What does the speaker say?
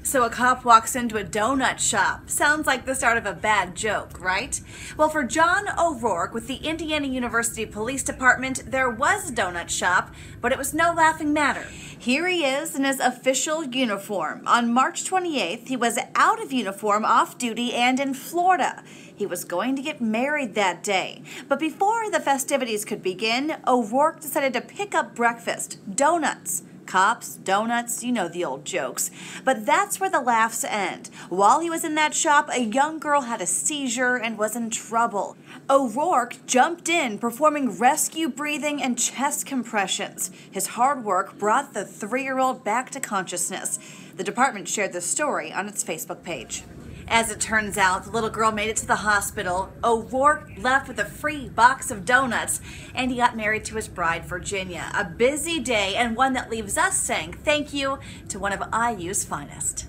So a cop walks into a donut shop. Sounds like the start of a bad joke, right? Well, for John O'Rourke with the Indiana University Police Department, there was a donut shop, but it was no laughing matter. Here he is in his official uniform. On March 28th, he was out of uniform, off duty, and in Florida. He was going to get married that day. But before the festivities could begin, O'Rourke decided to pick up breakfast, donuts. Cops, donuts, you know the old jokes. But that's where the laughs end. While he was in that shop, a young girl had a seizure and was in trouble. O'Rourke jumped in, performing rescue breathing and chest compressions. His hard work brought the 3-year-old back to consciousness. The department shared the story on its Facebook page. As it turns out, the little girl made it to the hospital. O'Rourke left with a free box of donuts, and he got married to his bride, Virginia. A busy day, and one that leaves us saying thank you to one of IU's finest.